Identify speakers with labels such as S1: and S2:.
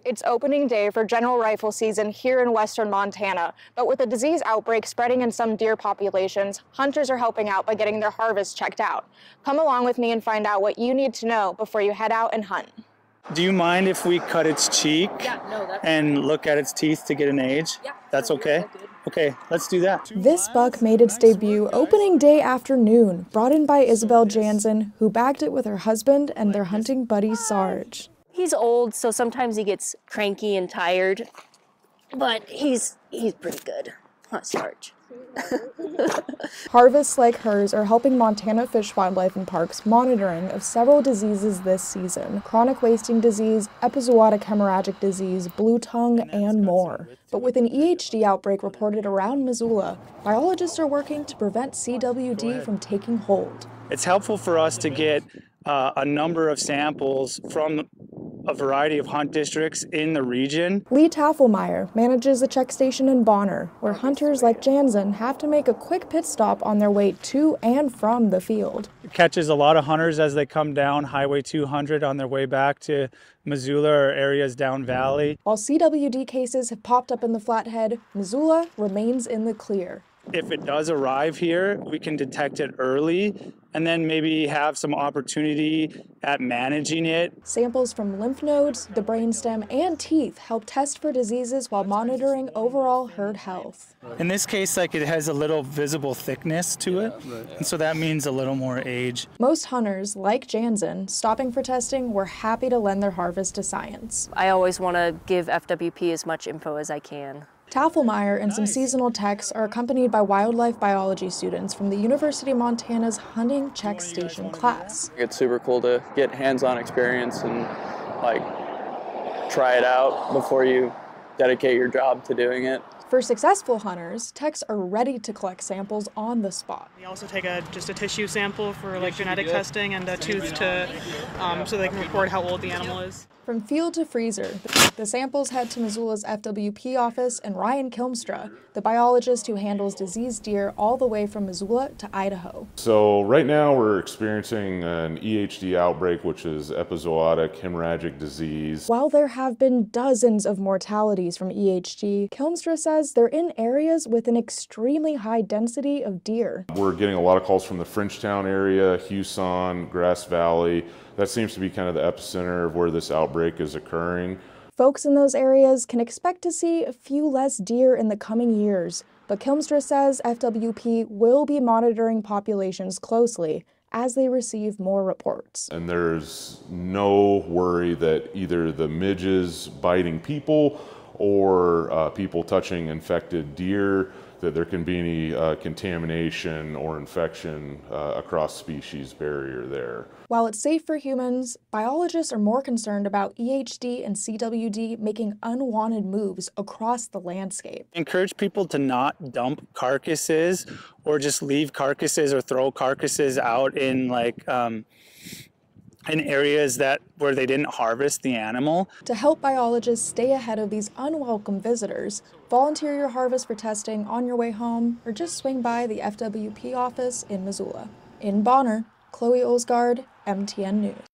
S1: It's opening day for general rifle season here in western Montana, but with a disease outbreak spreading in some deer populations, hunters are helping out by getting their harvest checked out. Come along with me and find out what you need to know before you head out and hunt.
S2: Do you mind if we cut its cheek and look at its teeth to get an age?
S3: Yeah,
S2: that's okay? Okay, let's do that.
S4: This buck made its debut opening day afternoon, brought in by Isabel Jansen, who bagged it with her husband and their hunting buddy Sarge.
S3: He's old, so sometimes he gets cranky and tired, but he's pretty good. Huh, Sarge.
S4: Harvests like hers are helping Montana Fish, Wildlife, and Parks monitoring of several diseases this season: chronic wasting disease, epizootic hemorrhagic disease, blue tongue, and more. But with an EHD outbreak reported around Missoula, biologists are working to prevent CWD from taking hold.
S2: It's helpful for us to get a number of samples from a variety of hunt districts in the region.
S4: Lee Tafelmeyer manages a check station in Bonner, where hunters like Jansen have to make a quick pit stop on their way to and from the field.
S2: It catches a lot of hunters as they come down Highway 200 on their way back to Missoula or areas down valley.
S4: While CWD cases have popped up in the Flathead, Missoula remains in the clear.
S2: If it does arrive here, we can detect it early and then maybe have some opportunity at managing it.
S4: Samples from lymph nodes, the brainstem, and teeth help test for diseases while monitoring overall herd health.
S2: In this case, it has a little visible thickness to it, and so that means a little more age.
S4: Most hunters, like Jansen, stopping for testing, were happy to lend their harvest to science.
S3: I always want to give FWP as much info as I can.
S4: Tafelmeyer and some seasonal techs are accompanied by wildlife biology students from the University of Montana's hunting check station class.
S5: It's super cool to get hands-on experience and try it out before you dedicate your job to doing it.
S4: For successful hunters, techs are ready to collect samples on the spot.
S6: We also take just a tissue sample for genetic testing and a tooth so they can record how old the animal is.
S4: From field to freezer, the samples head to Missoula's FWP office and Ryan Kilmstra, the biologist who handles diseased deer all the way from Missoula to Idaho.
S7: So right now we're experiencing an EHD outbreak, which is epizootic hemorrhagic disease.
S4: While there have been dozens of mortalities from EHD, Kilmstra says they're in areas with an extremely high density of deer.
S7: We're getting a lot of calls from the Frenchtown area, Huson, Grass Valley. That seems to be kind of the epicenter of where this outbreak is occurring.
S4: Folks in those areas can expect to see a few less deer in the coming years, but Kilmstra says FWP will be monitoring populations closely as they receive more reports.
S7: And there's no worry that either the midges biting people or people touching infected deer, that there can be any contamination or infection across species barrier there.
S4: While it's safe for humans, biologists are more concerned about EHD and CWD making unwanted moves across the landscape.
S2: Encourage people to not dump carcasses or just leave carcasses or throw carcasses out in in areas where they didn't harvest the animal.
S4: To help biologists stay ahead of these unwelcome visitors, volunteer your harvest for testing on your way home or just swing by the FWP office in Missoula. In Bonner, Chloe Olsgaard, MTN News.